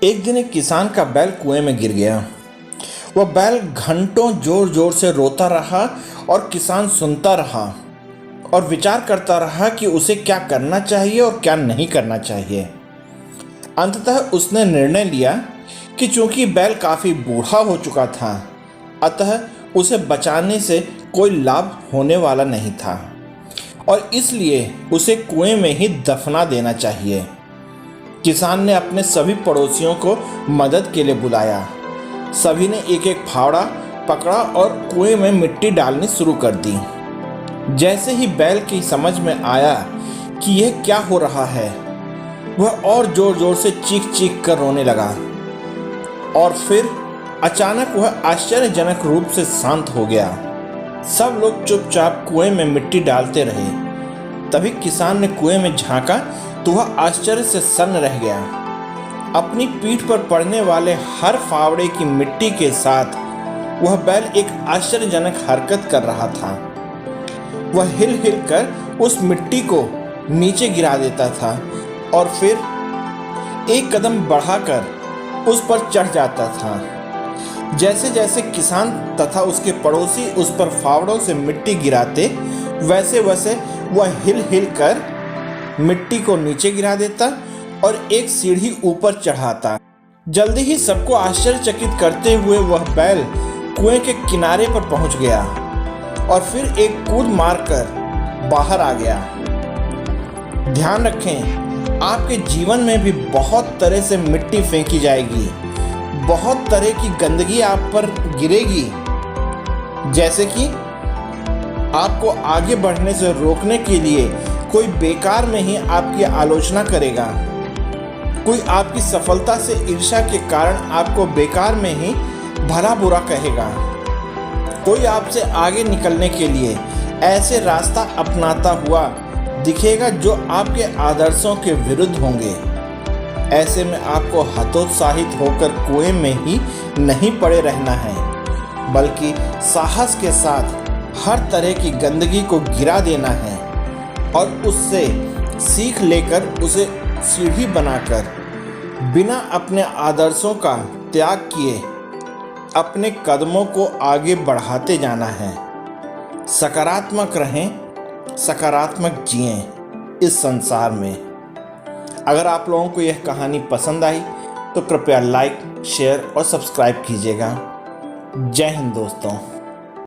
एक दिन एक किसान का बैल कुएं में गिर गया। वह बैल घंटों जोर जोर से रोता रहा और किसान सुनता रहा और विचार करता रहा कि उसे क्या करना चाहिए और क्या नहीं करना चाहिए। अंततः उसने निर्णय लिया कि चूंकि बैल काफी बूढ़ा हो चुका था, अतः उसे बचाने से कोई लाभ होने वाला नहीं था और इसलिए उसे कुएं में ही दफना देना चाहिए। किसान ने अपने सभी पड़ोसियों को मदद के लिए बुलाया। सभी ने एक एक फावड़ा पकड़ा और कुएं में मिट्टी डालनी शुरू कर दी। जैसे ही बैल की समझ में आया कि यह क्या हो रहा है, वह और जोर जोर से चीख चीख कर रोने लगा और फिर अचानक वह आश्चर्यजनक रूप से शांत हो गया। सब लोग चुपचाप कुएं में मिट्टी डालते रहे। तभी किसान ने कुएं में झांका तो वह आश्चर्य से सन्न रह गया। अपनी पीठ पर पड़ने वाले हर फावड़े की मिट्टी के साथ वह बैल एक आश्चर्यजनक हरकत कर रहा था। वह हिल हिल कर उस मिट्टी को नीचे गिरा देता था और फिर एक कदम बढ़ाकर उस पर चढ़ जाता था। जैसे जैसे किसान तथा उसके पड़ोसी उस पर फावड़ों से मिट्टी गिराते, वैसे वैसे वह हिल हिल कर मिट्टी को नीचे गिरा देता और एक सीढ़ी ऊपर चढ़ाता। जल्दी ही सबको आश्चर्यचकित करते हुए वह बैल कुएं के किनारे पर पहुंच गया और फिर एक कूद मारकर बाहर आ गया। ध्यान रखें, आपके जीवन में भी बहुत तरह से मिट्टी फेंकी जाएगी, बहुत तरह की गंदगी आप पर गिरेगी, जैसे कि आपको आगे बढ़ने से रोकने के लिए कोई बेकार में ही आपकी आलोचना करेगा। कोई आपकी सफलता से ईर्ष्या के कारण आपको बेकार में ही भला बुरा कहेगा। कोई आपसे आगे निकलने के लिए ऐसे रास्ता अपनाता हुआ दिखेगा जो आपके आदर्शों के विरुद्ध होंगे। ऐसे में आपको हतोत्साहित होकर कुएं में ही नहीं पड़े रहना है, बल्कि साहस के साथ हर तरह की गंदगी को गिरा देना है और उससे सीख लेकर उसे सीढ़ी बनाकर बिना अपने आदर्शों का त्याग किए अपने कदमों को आगे बढ़ाते जाना है। सकारात्मक रहें, सकारात्मक जिएं इस संसार में। अगर आप लोगों को यह कहानी पसंद आई तो कृपया लाइक, शेयर और सब्सक्राइब कीजिएगा। जय हिंद दोस्तों।